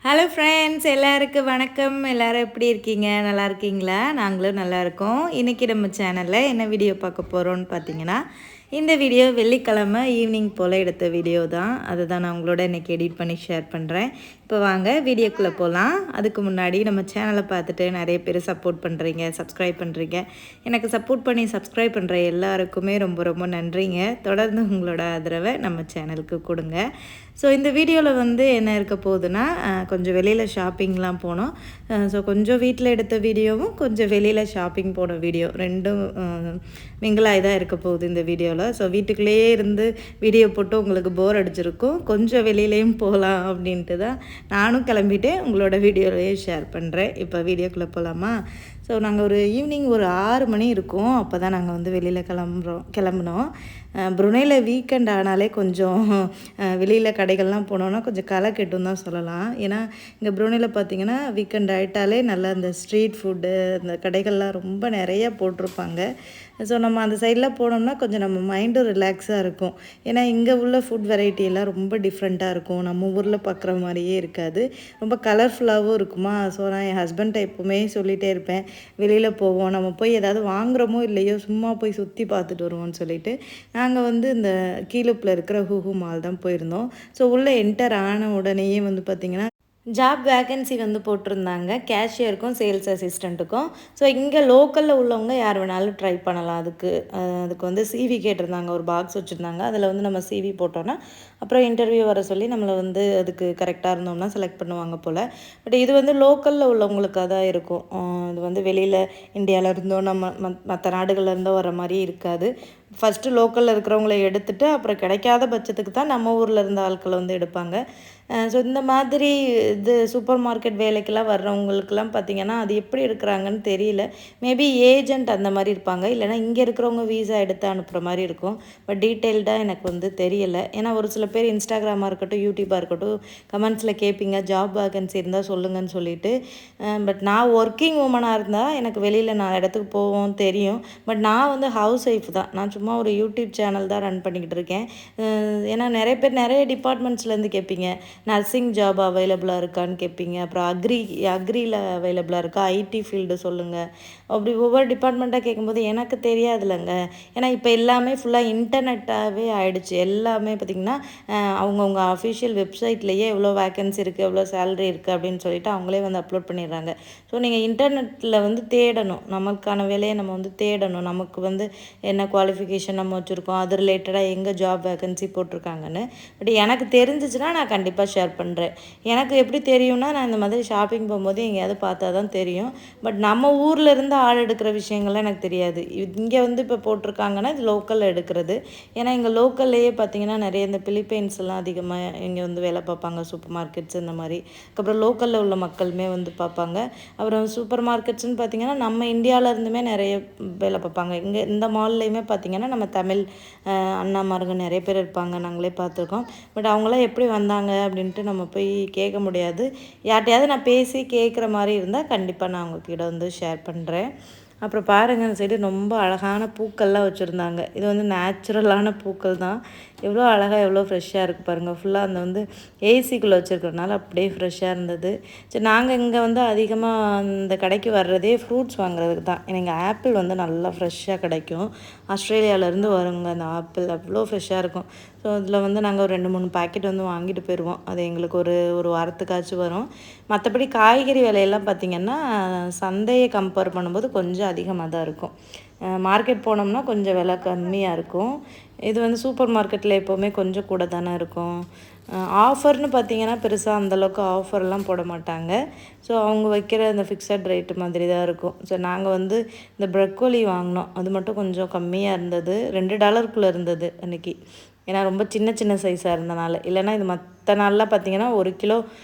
Hello friends, எல்லாருக்கும் வணக்கம். எல்லாரும் எப்படி இருக்கீங்க? நல்லா இருக்கீங்களா? நாங்களும் நல்லா இருக்கோம். இன்றைக்கி நம்ம சேனலில் என்ன வீடியோ பார்க்க போகிறோன்னு பார்த்தீங்கன்னா, இந்த வீடியோ வெள்ளிக்கிழமை ஈவினிங் போல் எடுத்த வீடியோ தான். அதை தான் நான் உங்களோட இன்றைக்கி எடிட் பண்ணி ஷேர் பண்ணுறேன். இப்போ வாங்க வீடியோக்குள்ளே போகலாம். அதுக்கு முன்னாடி நம்ம சேனலை பார்த்துட்டு நிறைய பேர் சப்போர்ட் பண்ணுறீங்க, சப்ஸ்கிரைப் பண்ணுறீங்க. எனக்கு சப்போர்ட் பண்ணி சப்ஸ்கிரைப் பண்ணுற எல்லாருக்குமே ரொம்ப ரொம்ப நன்றிங்க. தொடர்ந்து உங்களோட ஆதரவை நம்ம சேனலுக்கு கொடுங்க. ஸோ இந்த வீடியோவில் வந்து என்ன இருக்க போகுதுன்னா, கொஞ்சம் வெளியில் ஷாப்பிங்லாம் போனோம். ஸோ கொஞ்சம் வீட்டில் எடுத்த வீடியோவும், கொஞ்சம் வெளியில் ஷாப்பிங் போன வீடியோ ரெண்டும் மிங்கிளாகி தான் இருக்க போகுது இந்த வீடியோவில். ஸோ வீட்டுக்குள்ளேயே இருந்து வீடியோ போட்டு உங்களுக்கு போர் அடிச்சிருக்கும். கொஞ்சம் வெளியிலையும் போகலாம் அப்படின்ட்டு தான் நானும் கிளம்பிட்டேன். உங்களோட வீடியோலையே ஷேர் பண்ணுறேன். இப்போ வீடியோக்குள்ளே போகலாமா? ஸோ நாங்கள் ஒரு ஈவினிங் ஒரு 6 மணி இருக்கும். அப்போ தான் நாங்கள் வந்து வெளியில் கிளம்புனோம். புருனேயில் வீக்கெண்ட் ஆனாலே கொஞ்சம் வெளியில் கடைகள்லாம் போனோன்னா கொஞ்சம் களை கெட்டுன்னு தான் சொல்லலாம். ஏன்னா இங்கே புருனேயில் பார்த்திங்கன்னா வீக்கெண்ட் ஆகிட்டாலே நல்லா இந்த ஸ்ட்ரீட் ஃபுட்டு இந்த கடைகள்லாம் ரொம்ப நிறைய போட்டிருப்பாங்க. ஸோ நம்ம அந்த சைடில் போனோம்னா கொஞ்சம் நம்ம மைண்டும் ரிலாக்ஸாக இருக்கும். ஏன்னா இங்கே உள்ள ஃபுட் வெரைட்டியெல்லாம் ரொம்ப டிஃப்ரெண்ட்டாக இருக்கும். நம்ம ஊரில் பார்க்குற மாதிரியே இருக்காது. ரொம்ப கலர்ஃபுல்லாகவும் இருக்குமா. ஸோ நான் என் ஹஸ்பண்ட்டை எப்போவுமே சொல்லிகிட்டே இருப்பேன், வெளியில் போவோம், நம்ம போய் ஏதாவது வாங்குகிறோமோ இல்லையோ சும்மா போய் சுற்றி பார்த்துட்டு வருவோம்னு சொல்லிட்டு நாங்கள் வந்து இந்த கீழப்பில் இருக்கிற ஹூஹூ மால் தான் போயிருந்தோம். ஸோ உள்ளே என்டர் ஆன உடனேயே வந்து பார்த்திங்கன்னா ஜாப் வேகன்சி வந்து போட்டிருந்தாங்க, கேஷியருக்கும் சேல்ஸ் அசிஸ்டண்ட்டுக்கும். ஸோ இங்கே லோக்கலில் உள்ளவங்க யார் வேணாலும் ட்ரை பண்ணலாம். அதுக்கு வந்து சிவி கேட்டிருந்தாங்க. ஒரு பாக்ஸ் வச்சுருந்தாங்க. அதில் வந்து நம்ம சிவி போட்டோன்னா அப்புறம் இன்டர்வியூ வர சொல்லி நம்மளை வந்து அதுக்கு கரெக்டாக இருந்தோம்னா செலக்ட் பண்ணுவாங்க போல். பட் இது வந்து லோக்கலில் உள்ளவங்களுக்காக தான் இருக்கும். இது வந்து வெளியில் இந்தியாவில் இருந்தோ நம்ம மற்ற நாடுகளில் இருந்தோ வர மாதிரி இருக்காது. ஃபஸ்ட்டு லோக்கலில் இருக்கிறவங்கள எடுத்துகிட்டு அப்புறம் கிடைக்காத பட்சத்துக்கு தான் நம்ம ஊரில் இருந்த ஆட்களை வந்து எடுப்பாங்க. ஸோ இந்த மாதிரி இது சூப்பர் மார்க்கெட் வேலைக்கெல்லாம் வர்றவங்களுக்கெல்லாம் பார்த்திங்கன்னா அது எப்படி இருக்கிறாங்கன்னு தெரியல. மேபி ஏஜென்ட் அந்த மாதிரி இருப்பாங்க, இல்லைனா இங்கே இருக்கிறவங்க வீசா எடுத்து அனுப்புகிற மாதிரி இருக்கும். பட் டீட்டெயில்டாக எனக்கு வந்து தெரியலை. ஏன்னா ஒரு சில பேர் இன்ஸ்டாகிராமாக இருக்கட்டும், யூடியூப்பாக இருக்கட்டும், கமெண்ட்ஸில் கேட்பீங்க ஜாப் வேகன்சி இருந்தால் சொல்லுங்கன்னு சொல்லிட்டு. பட் நான் ஒர்க்கிங் உமனாக இருந்தால் எனக்கு வெளியில் நான் இடத்துக்கு போவோம் தெரியும். பட் நான் வந்து ஹவுஸ் ஒய்ஃப் தான். நான் சும்மா ஒரு யூடியூப் சேனல் தான் ரன் பண்ணிக்கிட்டு இருக்கேன். ஏன்னா நிறைய பேர் நிறைய டிபார்ட்மெண்ட்ஸ்லேருந்து கேட்பீங்க, நர்சிங் ஜாப் அவைலபிளாக இருக்கான்னு கேட்பீங்க, அப்புறம் அக்ரியில் அவைலபிளாக இருக்கா, ஐடி ஃபீல்டு சொல்லுங்கள், அப்படி ஒவ்வொரு டிபார்ட்மெண்ட்டாக கேட்கும்போது எனக்கு தெரியாதுல்லங்க. ஏன்னா இப்போ எல்லாமே ஃபுல்லாக இன்டர்நெட்டாகவே ஆகிடுச்சு. எல்லாமே பார்த்திங்கன்னா அவங்கவுங்க அஃபிஷியல் வெப்சைட்லேயே எவ்வளோ வேக்கன்சி இருக்குது, எவ்வளோ சேலரி இருக்குது அப்படின்னு சொல்லிட்டு அவங்களே வந்து அப்லோட் பண்ணிடுறாங்க. ஸோ நீங்கள் இன்டர்நெட்டில் வந்து தேடணும், நமக்கான வேலையை நம்ம வந்து தேடணும். நமக்கு வந்து என்ன குவாலிஃபிகேஷன் நம்ம வச்சுருக்கோம், அது ரிலேட்டடாக எங்கே ஜாப் வேக்கன்சி போட்டிருக்காங்கன்னு. பட் எனக்கு தெரிஞ்சிச்சுன்னா நான் கண்டிப்பாக ஷேர் பண்ணுறேன். எனக்கு எப்படி தெரியும்னா, நான் இந்த மாதிரி ஷாப்பிங் போகும்போது எங்கேயாவது பார்த்தா தான் தெரியும். பட் நம்ம ஊரில் இருந்து ஆள் எடுக்கிற விஷயங்கள்லாம் எனக்கு தெரியாது. இங்கே வந்து இப்போ போட்டிருக்காங்கன்னா இது லோக்கலில் எடுக்கிறது. ஏன்னா இங்கே லோக்கல்லையே பார்த்திங்கன்னா நிறைய இந்த பிலிப்பைன்ஸ்லாம் அதிகமாக இங்கே வந்து வேலை பார்ப்பாங்க, சூப்பர் மார்க்கெட்ஸ் இந்த மாதிரி. அதுக்கப்புறம் லோக்கலில் உள்ள மக்களுமே வந்து பார்ப்பாங்க. அப்புறம் சூப்பர் மார்க்கெட்ஸ்ன்னு பார்த்திங்கன்னா நம்ம இந்தியாவிலேருந்துமே நிறைய வேலை பார்ப்பாங்க. இங்கே இந்த மால்லையுமே பார்த்திங்கன்னா நம்ம தமிழ் அண்ணாமாருங்க நிறைய பேர் இருப்பாங்க, நாங்களே பார்த்துருக்கோம். பட் அவங்களாம் எப்படி வந்தாங்க அப்படின்ட்டு நம்ம போய் கேட்க முடியாது. யார்கிட்டையாவது நான் பேசி கேட்குற மாதிரி இருந்தால் கண்டிப்பாக நான் உங்ககிட்ட வந்து ஷேர் பண்ணுறேன். அப்புறம் பாருங்கள், அந்த சைடு ரொம்ப அழகான பூக்கள்லாம் வச்சுருந்தாங்க. இது வந்து நேச்சுரலான பூக்கள் தான். எவ்வளோ அழகாக எவ்வளோ ஃப்ரெஷ்ஷாக இருக்குது பாருங்கள். ஃபுல்லாக அந்த வந்து ஏசிக்குள்ளே வச்சுருக்கிறதுனால அப்படியே ஃப்ரெஷ்ஷாக இருந்தது. சரி, நாங்கள் இங்கே வந்து அதிகமாக இந்த கடைக்கு வர்றதே ஃப்ரூட்ஸ் வாங்குறதுக்கு தான். எனக்கு ஆப்பிள் வந்து நல்லா ஃப்ரெஷ்ஷாக கிடைக்கும். ஆஸ்திரேலியாவிலேருந்து வருங்க அந்த ஆப்பிள், அவ்வளோ ஃப்ரெஷ்ஷாக இருக்கும். ஸோ அதில் வந்து நாங்கள் ஒரு 2-3 பாக்கெட் வந்து வாங்கிட்டு போயிடுவோம். அது எங்களுக்கு ஒரு வாரத்துக்காச்சும் வரும். மற்றபடி காய்கறி விலையெல்லாம் பார்த்திங்கன்னா சந்தையை கம்பேர் பண்ணும்போது கொஞ்சம் அதிகமாக தான் இருக்கும். மார்க்கெட் போனோம்னா கொஞ்சம் விலை கம்மியாக இருக்கும். இது வந்து சூப்பர் மார்க்கெட்டில் எப்போவுமே கொஞ்சம் கூட தானே இருக்கும். ஆஃபர்னு பார்த்திங்கன்னா பெருசாக அந்தளவுக்கு ஆஃபர்லாம் போட மாட்டாங்க. ஸோ அவங்க வைக்கிற அந்த ஃபிக்ஸட் ரேட்டு மாதிரி தான் இருக்கும். ஸோ நாங்கள் வந்து இந்த ப்ரக்கோலி வாங்கினோம். அது மட்டும் கொஞ்சம் கம்மியாக இருந்தது. $2 இருந்தது அன்றைக்கி. ஏன்னா ரொம்ப சின்ன சின்ன சைஸாக இருந்தனால. இல்லைனா இது மற்ற நாளெலாம் பார்த்திங்கன்னா 1 கிலோ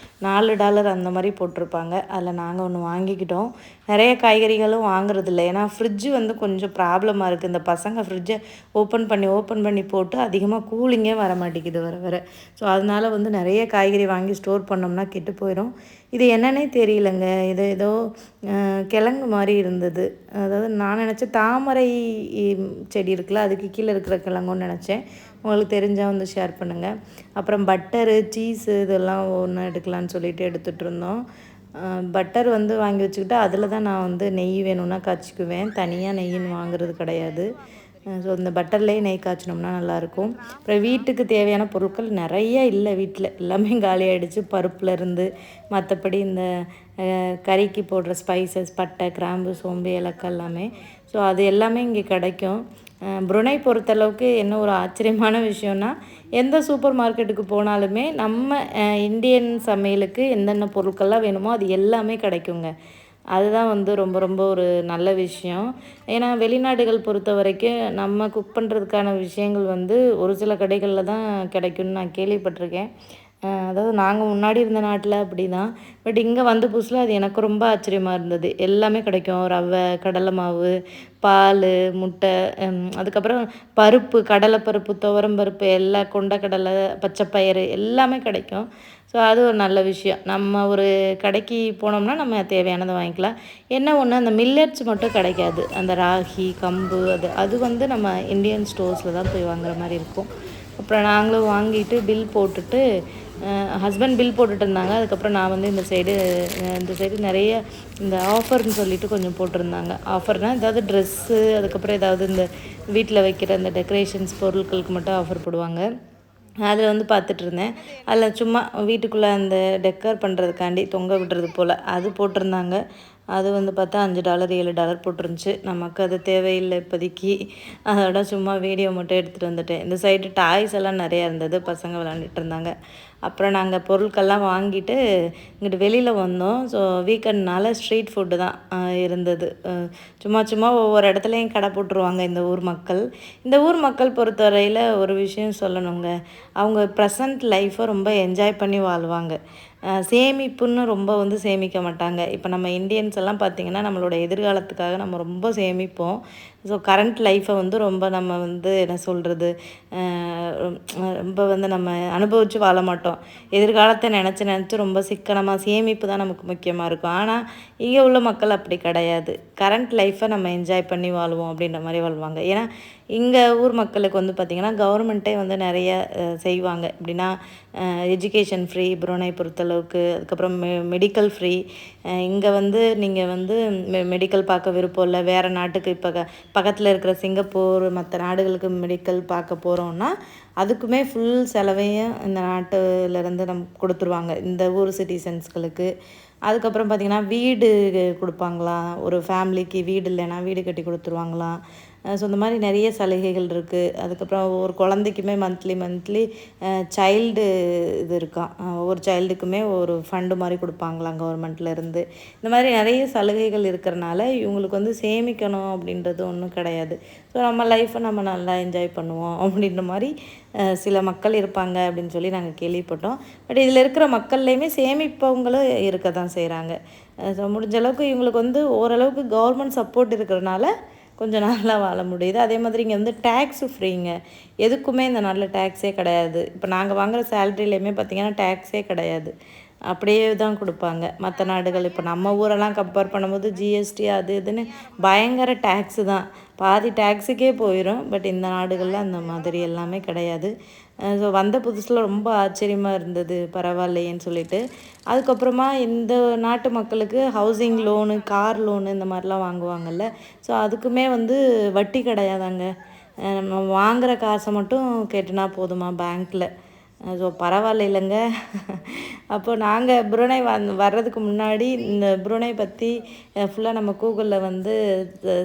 $4 அந்த மாதிரி போட்டிருப்பாங்க. அதில் நாங்கள் ஒன்று வாங்கிக்கிட்டோம். நிறைய காய்கறிகளும் வாங்குறதில்ல. ஏன்னா ஃப்ரிட்ஜு வந்து கொஞ்சம் ப்ராப்ளமாக இருக்குது. இந்த பசங்க ஃப்ரிட்ஜை ஓப்பன் பண்ணி போட்டு அதிகமாக கூலிங்கே வர மாட்டேங்குது வர. ஸோ அதனால் வந்து நிறைய காய்கறி வாங்கி ஸ்டோர் பண்ணோம்னா கெட்டு போயிடும். இது என்னன்னே தெரியலங்க. இது ஏதோ கிழங்கு மாதிரி இருந்தது. அதாவது நான் நினச்சேன் தாமரை செடி இருக்குல்ல, அதுக்கு கீழே இருக்கிற கிழங்குன்னு நினச்சேன். உங்களுக்கு தெரிஞ்சால் வந்து ஷேர் பண்ணுங்கள். அப்புறம் பட்டரு, சீஸு இதெல்லாம் ஒன்று எடுக்கலான்னு சொல்லிட்டு எடுத்துகிட்டு இருந்தோம். பட்டர் வந்து வாங்கி வச்சுக்கிட்டு அதில் தான் நான் வந்து நெய் வேணும்னா காய்ச்சிக்குவேன். தனியாக நெய்ன்னு வாங்குறது கிடையாது. ஸோ இந்த பட்டர்லேயே நெய் காய்ச்சினோம்னா நல்லாயிருக்கும். அப்புறம் வீட்டுக்கு தேவையான பொருட்கள் நிறைய இல்லை வீட்டில், எல்லாமே காலியாகிடுச்சு. பருப்புலேருந்து மற்றபடி இந்த கறிக்கு போடுற ஸ்பைசஸ், பட்டை, கிராம்பு, சோம்பு, ஏலக்காய் எல்லாமே. ஸோ அது எல்லாமே இங்கே கிடைக்கும். புருனை பொறுத்தளவுக்கு என்ன ஒரு ஆச்சரியமான விஷயம்னா, எந்த சூப்பர் மார்க்கெட்டுக்கு போனாலுமே நம்ம இந்தியன் சமையலுக்கு என்னென்ன பொருட்கள்லாம் வேணுமோ அது எல்லாமே கிடைக்குங்க. அதுதான் வந்து ரொம்ப ரொம்ப ஒரு நல்ல விஷயம். ஏன்னா வெளிநாடுகள் பொறுத்த வரைக்கும் நம்ம குக் பண்ணுறதுக்கான விஷயங்கள் வந்து ஒரு சில கடைகளில் தான் கிடைக்கும்னு நான் கேள்விப்பட்டிருக்கேன். அதாவது நாங்கள் முன்னாடி இருந்த நாட்டில் அப்படி தான். பட் இங்கே வந்த புதுசில் அது எனக்கு ரொம்ப ஆச்சரியமாக இருந்தது. எல்லாமே கிடைக்கும். ரவை, கடலை மாவு, பால், முட்டை, அதுக்கப்புறம் பருப்பு, கடலைப்பருப்பு, துவரம் பருப்பு, எல்லா கொண்டக்கடலை, பச்சைப்பயிறு எல்லாமே கிடைக்கும். ஸோ அது ஒரு நல்ல விஷயம். நம்ம ஒரு கடைக்கு போனோம்னா நம்ம தேவையானதை வாங்கிக்கலாம். என்ன ஒன்று, அந்த மில்லட்ஸ் மட்டும் கிடைக்காது. அந்த ராகி, கம்பு அது வந்து நம்ம இந்தியன் ஸ்டோர்ஸில் தான் போய் வாங்குற மாதிரி இருக்கும். அப்புறம் நாங்களும் வாங்கிட்டு பில் போட்டுட்டு, ஹஸ்பண்ட் பில் போட்டுட்டு இருந்தாங்க. அதுக்கப்புறம் நான் வந்து இந்த சைடு நிறைய இந்த ஆஃபர்னு சொல்லிட்டு கொஞ்சம் போட்டிருந்தாங்க. ஆஃபர்னால் ஏதாவது ட்ரெஸ்ஸு, அதுக்கப்புறம் ஏதாவது இந்த வீட்டில் வைக்கிற இந்த டெக்கரேஷன்ஸ் பொருட்களுக்கு மட்டும் ஆஃபர் போடுவாங்க. அதில் வந்து பார்த்துட்ருந்தேன். அதில் சும்மா வீட்டுக்குள்ளே அந்த டெக்கர் பண்ணுறதுக்காண்டி தொங்க விடுறது போல் அது போட்டிருந்தாங்க. அது வந்து பார்த்தா $5 $7 போட்டிருந்துச்சு. நமக்கு அது தேவையில்லை இப்போதைக்கு. அதோட சும்மா வீடியோ மட்டும் எடுத்துகிட்டு வந்துட்டேன். இந்த சைடு டாய்ஸ் எல்லாம் நிறையா இருந்தது, பசங்க விளாண்டுட்டு இருந்தாங்க. அப்புறம் நாங்கள் பொருட்கள்லாம் வாங்கிட்டு இங்கிட்டு வெளியில் வந்தோம். ஸோ வீக்கெண்ட்னால ஸ்ட்ரீட் ஃபுட்டு தான் இருந்தது. சும்மா சும்மா ஒவ்வொரு இடத்துலையும் கடை போட்டுருவாங்க இந்த ஊர் மக்கள். இந்த ஊர் மக்கள் பொறுத்தவரையில் ஒரு விஷயம் சொல்லணுங்க, அவங்க ப்ரெசன்ட் லைஃப்பை ரொம்ப என்ஜாய் பண்ணி வாழ்வாங்க. சேமிப்புன்னு ரொம்ப வந்து சேமிக்க மாட்டாங்க. இப்போ நம்ம இந்தியன்ஸ் எல்லாம் பார்த்திங்கன்னா நம்மளோட எதிர்காலத்துக்காக நம்ம ரொம்ப சேமிப்போம். ஸோ கரண்ட் லைஃப்பை வந்து ரொம்ப நம்ம வந்து என்ன சொல்கிறது, ரொம்ப வந்து நம்ம அனுபவித்து வாழ மாட்டோம். எதிர்காலத்தை நினச்சி ரொம்ப சிக்கனமாக சேமிப்பு தான் நமக்கு முக்கியமாக இருக்கும். ஆனால் இங்கே உள்ள மக்கள் அப்படி கிடையாது. கரண்ட் லைஃப்பை நம்ம என்ஜாய் பண்ணி வாழ்வோம் அப்படின்ற மாதிரி வாழ்வாங்க. ஏன்னா இங்கே ஊர் மக்களுக்கு வந்து பார்த்திங்கன்னா கவர்மெண்ட்டே வந்து நிறைய செய்வாங்க. எப்படின்னா எஜுகேஷன் ஃப்ரீ புருனை பொறுத்தளவுக்கு, அதுக்கப்புறம் மெடிக்கல் ஃப்ரீ. இங்கே வந்து நீங்கள் வந்து மெடிக்கல் பார்க்க விருப்பம் இல்லை, வேறு நாட்டுக்கு இப்போ பக்கத்தில் இருக்கிற சிங்கப்பூர் மற்ற நாடுகளுக்கு மெடிக்கல் பார்க்க போகிறோன்னா அதுக்குமே ஃபுல் செலவையும் இந்த நாட்டிலேருந்து கொடுத்துருவாங்க இந்த ஊர் சிட்டிசன்ஸ்களுக்கு. அதுக்கப்புறம் பார்த்திங்கன்னா வீடு கொடுப்பாங்களாம். ஒரு ஃபேமிலிக்கு வீடு இல்லைன்னா வீடு கட்டி கொடுத்துருவாங்களாம். ஸோ இந்த மாதிரி நிறைய சலுகைகள் இருக்குது. அதுக்கப்புறம் ஒரு குழந்தைக்குமே மந்த்லி சைல்டு இது இருக்கான். ஒவ்வொரு சைல்டுக்குமே ஒரு ஃபண்டு மாதிரி கொடுப்பாங்களாம் கவர்மெண்ட்லேருந்து. இந்த மாதிரி நிறைய சலுகைகள் இருக்கிறனால இவங்களுக்கு வந்து சேமிக்கணும் அப்படின்றது ஒன்றும் கிடையாது. ஸோ நம்ம லைஃப்பை நம்ம நல்லா என்ஜாய் பண்ணுவோம் அப்படின்ற மாதிரி சில மக்கள் இருப்பாங்க அப்படின்னு சொல்லி நாங்கள் கேள்விப்பட்டோம். பட் இதில் இருக்கிற மக்கள்லேயுமே சேமிப்பவங்களும் இருக்க தான் செய்கிறாங்க. ஸோ முடிஞ்ச அளவுக்கு இவங்களுக்கு வந்து ஓரளவுக்கு கவர்மெண்ட் சப்போர்ட் இருக்கிறனால கொஞ்சம் நல்லா வாழ முடியுது. அதே மாதிரி இங்கே வந்து டேக்ஸு ஃப்ரீங்க. எதுக்குமே இந்த நாட்டில் டேக்ஸே கிடையாது. இப்போ நாங்கள் வாங்குகிற சேலரிலையுமே பார்த்திங்கன்னா டேக்ஸே கிடையாது. அப்படியே தான் கொடுப்பாங்க. மற்ற நாடுகள் இப்போ நம்ம ஊரெல்லாம் கம்பேர் பண்ணும்போது ஜிஎஸ்டி அது இதுன்னு பயங்கர டேக்ஸு தான். பாதி டேக்ஸுக்கே போயிடும். பட் இந்த நாடுகளில் அந்த மாதிரி எல்லாமே கிடையாது. ஸோ வந்த புதுசில் ரொம்ப ஆச்சரியமாக இருந்தது, பரவாயில்லையேன்னு சொல்லிட்டு. அதுக்கப்புறமா இந்த நாட்டு மக்களுக்கு ஹவுசிங் லோனு, கார் லோனு இந்த மாதிரிலாம் வாங்குவாங்கள்ல, ஸோ அதுக்குமே வந்து வட்டி கிடையாதாங்க. நம்ம வாங்குகிற காசை மட்டும் கேட்டுனா போதுமா பேங்க்கில். ஸோ பரவாயில்ல இல்லைங்க. அப்போது நாங்கள் புருனை வர்றதுக்கு முன்னாடி இந்த புருனை பற்றி ஃபுல்லாக நம்ம கூகுளில் வந்து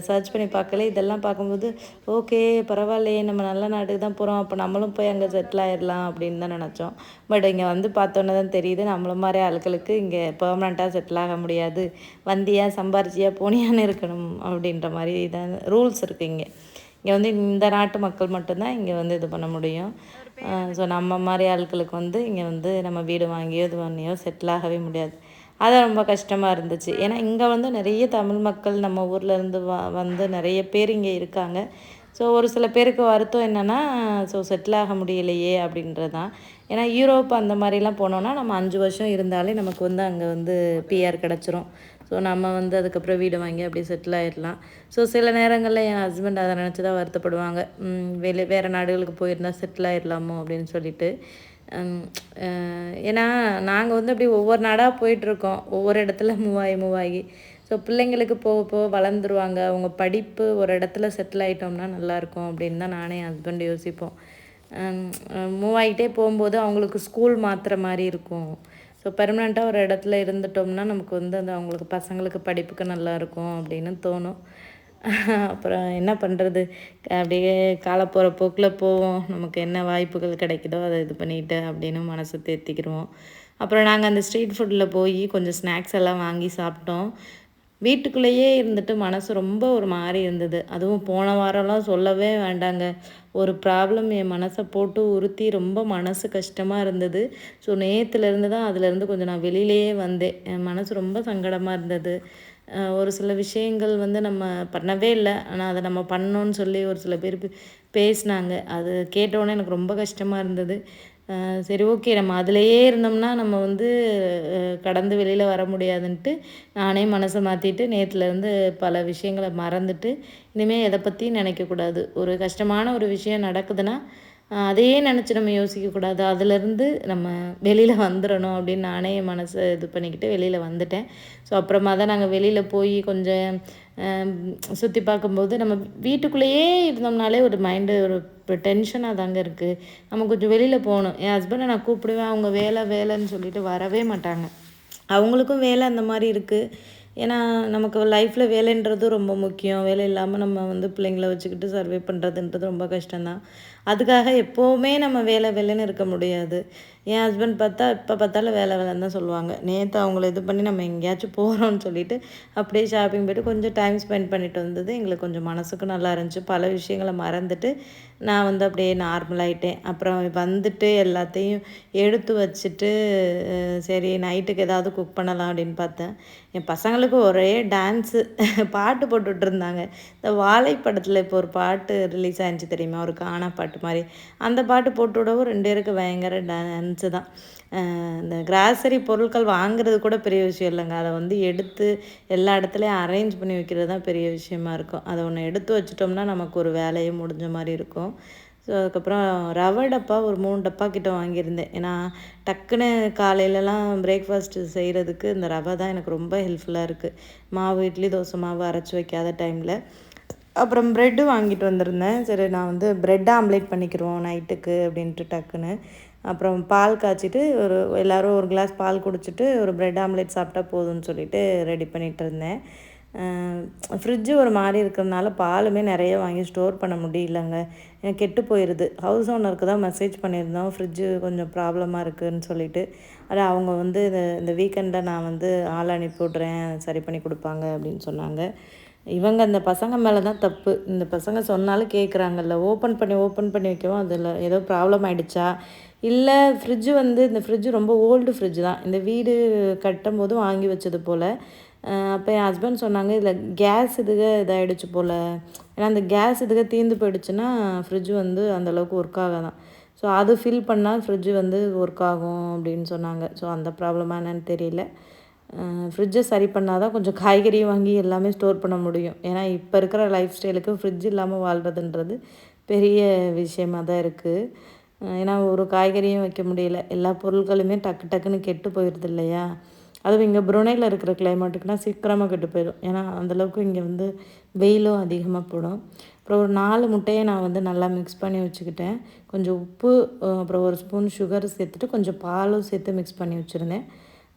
சர்ச் பண்ணி பார்க்கல. இதெல்லாம் பார்க்கும்போது ஓகே பரவாயில்லையே, நம்ம நல்ல நாட்டுக்கு தான் போகிறோம், அப்போ நம்மளும் போய் அங்கே செட்டில் ஆகிடலாம் அப்படின்னு தான் நினச்சோம். பட் இங்கே வந்து பார்த்தோன்னே தான் தெரியுது நம்மள மாதிரி ஆட்களுக்கு இங்கே பெர்மனெண்ட்டாக செட்டில் ஆக முடியாது. வந்தியா சம்பாரிச்சியா போனியான்னு இருக்கணும் அப்படின்ற மாதிரி தான் ரூல்ஸ் இருக்குது இங்கே. இங்கே வந்து இந்த நாட்டு மக்கள் மட்டும்தான் இங்கே வந்து இது பண்ண முடியும். ஸோ நம்ம மாதிரி ஆட்களுக்கு வந்து இங்கே வந்து நம்ம வீடு வாங்கியோ இது பண்ணியோ செட்டில் ஆகவே முடியாது. அது ரொம்ப கஷ்டமாக இருந்துச்சு. ஏன்னா இங்கே வந்து நிறைய தமிழ் மக்கள் நம்ம ஊரில் இருந்து வந்து நிறைய பேர் இங்கே இருக்காங்க. ஸோ ஒரு சில பேருக்கு வருத்தம் என்னென்னா ஸோ செட்டில் ஆக முடியலையே அப்படின்றது தான். ஏன்னா யூரோப் அந்த மாதிரிலாம் போனோன்னா நம்ம 5 வருஷம் இருந்தாலே நமக்கு வந்து அங்கே வந்து பிஆர் கிடச்சிரும். ஸோ நம்ம வந்து அதுக்கப்புறம் வீடு வாங்கி அப்படியே செட்டில் ஆகிடலாம். ஸோ சில நேரங்களில் என் ஹஸ்பண்ட் அதை நினச்சி தான் வருத்தப்படுவாங்க. வேறு நாடுகளுக்கு போயிருந்தால் செட்டில் ஆகிடலாமோ அப்படின்னு சொல்லிட்டு. ஏன்னா நாங்கள் வந்து அப்படி ஒவ்வொரு நாடாக போயிட்டுருக்கோம், ஒவ்வொரு இடத்துல மூவாகி ஸோ பிள்ளைங்களுக்கு போக போக வளர்ந்துருவாங்க. அவங்க படிப்பு ஒரு இடத்துல செட்டில் ஆகிட்டோம்னா நல்லாயிருக்கும் அப்படின்னு தான் நானே ஹஸ்பண்ட் யோசிப்போம். மூவ் ஆகிட்டே போகும்போது அவங்களுக்கு ஸ்கூல் மாற்றுற மாதிரி இருக்கும். ஸோ பெர்மனெண்ட்டாக ஒரு இடத்துல இருந்துட்டோம்னா நமக்கு வந்து அந்த அவங்களுக்கு பசங்களுக்கு படிப்புக்கு நல்லாயிருக்கும் அப்படின்னு தோணும். அப்புறம் என்ன பண்ணுறது, அப்படியே கால போகிற போக்கில் போவோம். நமக்கு என்ன வாய்ப்புகள் கிடைக்குதோ அதை இது பண்ணிட்டு அப்படின்னு மனசை தேர்த்திக்கிடுவோம். அப்புறம் நாங்கள் அந்த ஸ்ட்ரீட் ஃபுட்டில் போய் கொஞ்சம் ஸ்நாக்ஸ் எல்லாம் வாங்கி சாப்பிட்டோம். வீட்டுக்குள்ளேயே இருந்துட்டு மனசு ரொம்ப ஒரு மாதிரி இருந்தது. அதுவும் போன வாரம்லாம் சொல்லவே வேண்டாங்க. ஒரு ப்ராப்ளம் என் மனசை போட்டு உறுத்தி ரொம்ப மனசு கஷ்டமாக இருந்தது. ஸோ நேற்றுலேருந்து தான் அதுலேருந்து கொஞ்சம் நான் வெளியிலேயே வந்தேன். என் மனசு ரொம்ப சங்கடமாக இருந்தது. ஒரு சில விஷயங்கள் வந்து நம்ம பண்ணவே இல்லை, ஆனால் அதை நம்ம பண்ணோன்னு சொல்லி ஒரு சில பேர் பேசினாங்க. அது கேட்டோன்னே எனக்கு ரொம்ப கஷ்டமாக இருந்தது. சரி ஓகே, நம்ம அதிலேயே இருந்தோம்னா நம்ம வந்து கடந்து வெளியில் வர முடியாதுன்ட்டு நானே மனசை மாற்றிட்டு நேற்றுலேருந்து பல விஷயங்களை மறந்துட்டு இனிமேல் எதை பற்றியும் நினைக்கக்கூடாது. ஒரு கஷ்டமான ஒரு விஷயம் நடக்குதுன்னா அதையே நினச்சி நம்ம யோசிக்கக்கூடாது. அதுலேருந்து நம்ம வெளியில் வந்துடணும் அப்படின்னு நானே என் மனசை இது பண்ணிக்கிட்டு வெளியில் வந்துட்டேன். ஸோ அப்புறமா தான் நாங்கள் வெளியில் போய் கொஞ்சம் சுற்றி பார்க்கும்போது நம்ம வீட்டுக்குள்ளேயே இருந்தோம்னாலே ஒரு மைண்டு ஒரு டென்ஷனாக தாங்க இருக்குது. நம்ம கொஞ்சம் வெளியில் போகணும். என் ஹஸ்பண்டை நான் கூப்பிடுவேன், அவங்க வேலைன்னு சொல்லிட்டு வரவே மாட்டாங்க. அவங்களுக்கும் வேலை அந்த மாதிரி இருக்குது. ஏன்னா நமக்கு லைஃப்பில் வேலைன்றது ரொம்ப முக்கியம். வேலை இல்லாமல் நம்ம வந்து பிள்ளைங்கள வச்சுக்கிட்டு சர்வே பண்ணுறதுன்றது ரொம்ப கஷ்டம்தான். அதுக்காக எப்போவுமே நம்ம வேலைன்னு இருக்க முடியாது. என் ஹஸ்பண்ட் பார்த்தா எப்போ பார்த்தாலும் வேலைன்னு தான் சொல்லுவாங்க. நேற்று அவங்கள இது பண்ணி நம்ம எங்கேயாச்சும் போகிறோம்னு சொல்லிட்டு அப்படியே ஷாப்பிங் போய்ட்டு கொஞ்சம் டைம் ஸ்பெண்ட் பண்ணிட்டு வந்தது எங்களுக்கு கொஞ்சம் மனசுக்கு நல்லா இருந்துச்சு. பல விஷயங்களை மறந்துட்டு நான் வந்து அப்படியே நார்மலாகிட்டேன். அப்புறம் வந்துட்டு எல்லாத்தையும் எடுத்து வச்சுட்டு சரி நைட்டுக்கு ஏதாவது குக் பண்ணலாம் அப்படின்னு பார்த்தேன். என் பசங்களுக்கு ஒரே டான்ஸு, பாட்டு போட்டுட்ருந்தாங்க. இந்த வாழை படத்தில் இப்போ ஒரு பாட்டு ரிலீஸ் ஆகிருந்துச்சி தெரியுமா, ஒரு கானா பாட்டு மாதிரி. அந்த பாட்டு போட்டு விடவும் 2 பேருக்கு பயங்கர டான்ஸு தான். இந்த கிராசரி பொருட்கள் வாங்குறது கூட பெரிய விஷயம் இல்லைங்க. அதை வந்து எடுத்து எல்லா இடத்துலையும் அரேஞ்ச் பண்ணி வைக்கிறது தான் பெரிய விஷயமா இருக்கும். அதை ஒன்று எடுத்து வச்சிட்டோம்னா நமக்கு ஒரு வேலையே முடிஞ்ச மாதிரி இருக்கும். ஸோ அதுக்கப்புறம் ரவை டப்பா ஒரு 3 டப்பா கிட்ட வாங்கியிருந்தேன். ஏன்னா டக்குன்னு காலையிலலாம் பிரேக்ஃபாஸ்ட்டு செய்கிறதுக்கு இந்த ரவை தான் எனக்கு ரொம்ப ஹெல்ப்ஃபுல்லாக இருக்குது. மாவு இட்லி தோசை மாவு அரைச்சி வைக்காத டைமில். அப்புறம் ப்ரெட்டு வாங்கிட்டு வந்திருந்தேன். சரி நான் வந்து ப்ரெட் ஆம்லேட் பண்ணிக்கிடுவோம் நைட்டுக்கு அப்படின்ட்டு டக்குன்னு. அப்புறம் பால் காய்ச்சிட்டு எல்லோரும் ஒரு கிளாஸ் பால் குடிச்சிட்டு ஒரு ப்ரெட் ஆம்லேட் சாப்பிட்டா போதும்னு சொல்லிட்டு ரெடி பண்ணிகிட்டு இருந்தேன். ஃப்ரிட்ஜு ஒரு மாதிரி இருக்கிறதுனால பாலுமே நிறைய வாங்கி ஸ்டோர் பண்ண முடியலங்க. கெட்டு போயிடுது. ஹவுஸ் ஓனருக்கு தான் மெசேஜ் பண்ணியிருந்தோம், ஃப்ரிட்ஜு கொஞ்சம் ப்ராப்ளமாக இருக்குதுன்னு சொல்லிட்டு. ஆனால் அவங்க வந்து இந்த வீக்கெண்டில் நான் வந்து ஆள் அனுப்பி விட்றேன், சரி பண்ணி கொடுப்பாங்க அப்படின்னு சொன்னாங்க. இவங்க அந்த பசங்க மேலே தான் தப்பு. இந்த பசங்க சொன்னாலும் கேட்குறாங்கல்ல. ஓப்பன் பண்ணி வைக்கவும் அதில் ஏதோ ப்ராப்ளம் ஆகிடுச்சா, இல்லை இந்த ஃப்ரிட்ஜு ரொம்ப ஓல்டு ஃப்ரிட்ஜு தான். இந்த வீடு கட்டும்போது வாங்கி வச்சது போல். அப்போ என் ஹஸ்பண்ட் சொன்னாங்க, இதில் கேஸ் இதாகிடுச்சு போல். ஏன்னா அந்த கேஸ் தீர்ந்து போயிடுச்சுன்னா ஃப்ரிட்ஜு வந்து அந்தளவுக்கு ஒர்க் ஆகாதான். ஸோ அது ஃபில் பண்ணால் ஃப்ரிட்ஜு வந்து ஒர்க் ஆகும் அப்படின்னு சொன்னாங்க. ஸோ அந்த ப்ராப்ளமாக என்னன்னு தெரியல. ஃப்ரிட்ஜை சரி பண்ணால் தான் கொஞ்சம் காய்கறி வாங்கி எல்லாமே ஸ்டோர் பண்ண முடியும். ஏன்னா இப்போ இருக்கிற லைஃப் ஸ்டைலுக்கு ஃப்ரிட்ஜ் இல்லாமல் வாழ்கிறதுன்றது பெரிய விஷயமாக தான் இருக்குது. ஏன்னா ஒரு காய்கறியும் வைக்க முடியல. எல்லா பொருட்களுமே டக்குன்னு கெட்டு போயிடுது இல்லையா. அதுவும் இங்கே புருனேயில் இருக்கிற கிளைமேட்டுக்குனா சீக்கிரமாக கெட்டு போயிடும். ஏன்னா அந்தளவுக்கு இங்கே வந்து வெயிலும் அதிகமாக போடும். அப்புறம் ஒரு 4 முட்டையை நான் வந்து நல்லா மிக்ஸ் பண்ணி வச்சுக்கிட்டேன். கொஞ்சம் உப்பு, அப்புறம் ஒரு ஸ்பூன் சுகர் சேர்த்துட்டு கொஞ்சம் பாலும் சேர்த்து மிக்ஸ் பண்ணி வச்சுருந்தேன்.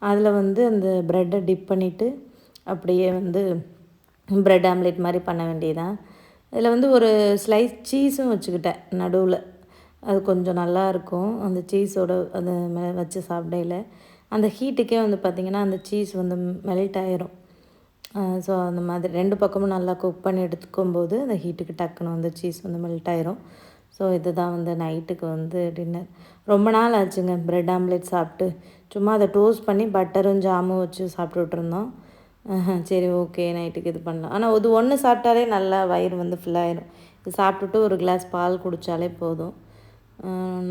அதில் வந்து அந்த ப்ரெட்டை டிப் பண்ணிவிட்டு அப்படியே வந்து ப்ரெட் ஆம்லேட் மாதிரி பண்ண வேண்டியதான். இதில் வந்து ஒரு ஸ்லைஸ் சீஸும் வச்சுக்கிட்டேன் நடுவில். அது கொஞ்சம் நல்லாயிருக்கும் அந்த சீஸோடு அதை வச்சு சாப்பிடையில. அந்த ஹீட்டுக்கே வந்து பார்த்திங்கன்னா அந்த சீஸ் வந்து மெல்ட் ஆயிரும். ஸோ அந்த மாதிரி 2 பக்கமும் நல்லா குக் பண்ணி எடுத்துக்கும்போது அந்த ஹீட்டுக்கு டக்குன்னு வந்து சீஸ் வந்து மெல்ட் ஆயிரும். ஸோ இதுதான் வந்து நைட்டுக்கு வந்து டின்னர். ரொம்ப நாள் ஆச்சுங்க ப்ரெட் ஆம்லேட் சாப்பிட்டு. சும்மா அதை டோஸ்ட் பண்ணி பட்டரும் ஜாமும் வச்சு சாப்பிட்டுட்ருந்தோம். சரி ஓகே நைட்டுக்கு இது பண்ணலாம். ஆனால் இது ஒன்று சாப்பிட்டாலே நல்லா வயிறு வந்து ஃபுல்லாகிடும். இது சாப்பிட்டுட்டு ஒரு கிளாஸ் பால் குடித்தாலே போதும்.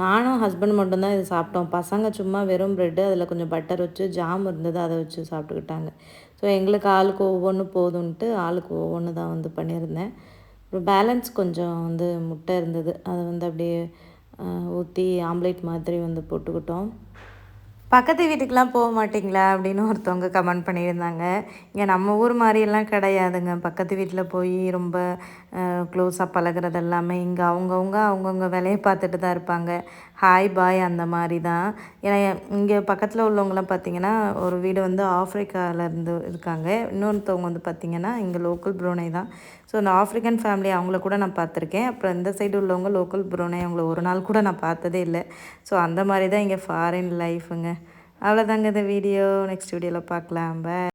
நானும் ஹஸ்பண்ட் மட்டும்தான் இது சாப்பிட்டோம். பசங்க சும்மா வெறும் ப்ரெட்டு அதில் கொஞ்சம் பட்டர் வச்சு ஜாம் இருந்தது அதை வச்சு சாப்பிட்டுக்கிட்டாங்க. ஸோ எங்களுக்கு ஆளுக்கு ஒவ்வொன்று போதுன்ட்டு ஆளுக்கு ஒவ்வொன்று தான் வந்து பண்ணியிருந்தேன். அப்புறம் பேலன்ஸ் கொஞ்சம் வந்து முட்டை இருந்தது, அதை வந்து அப்படியே ஊற்றி ஆம்லேட் மாதிரி வந்து போட்டுக்கிட்டோம். பக்கத்து வீட்டுக்கெலாம் போக மாட்டிங்களா அப்படின்னு ஒருத்தவங்க கமெண்ட் பண்ணியிருந்தாங்க. இங்கே நம்ம ஊர் மாதிரியெல்லாம் கிடையாதுங்க. பக்கத்து வீட்டில் போய் ரொம்ப க்ளோஸாக பழகிறது எல்லாமே இங்கே அவங்கவுங்க வேலையை பார்த்துட்டு தான் இருப்பாங்க. ஹாய் பாய் அந்த மாதிரி தான். ஏன்னா இங்கே பக்கத்தில் உள்ளவங்களாம் பார்த்திங்கன்னா ஒரு வீடு வந்து ஆஃப்ரிக்காவிலேருந்து இருக்காங்க, இன்னொருத்தவங்க வந்து பார்த்திங்கன்னா இங்கே லோக்கல் ப்ரூனை தான். ஸோ அந்த ஆஃப்ரிக்கன் ஃபேமிலி அவங்கள கூட நான் பார்த்துருக்கேன். அப்புறம் இந்த சைடு உள்ளவங்க லோக்கல் ப்ரூனை, அவங்கள ஒரு நாள் கூட நான் பார்த்ததே இல்லை. ஸோ அந்த மாதிரி தான் இங்கே ஃபாரின் லைஃபுங்க. அவ்வளோதாங்க இந்த வீடியோ. நெக்ஸ்ட் வீடியோவில் பார்க்கலாம். பாய்.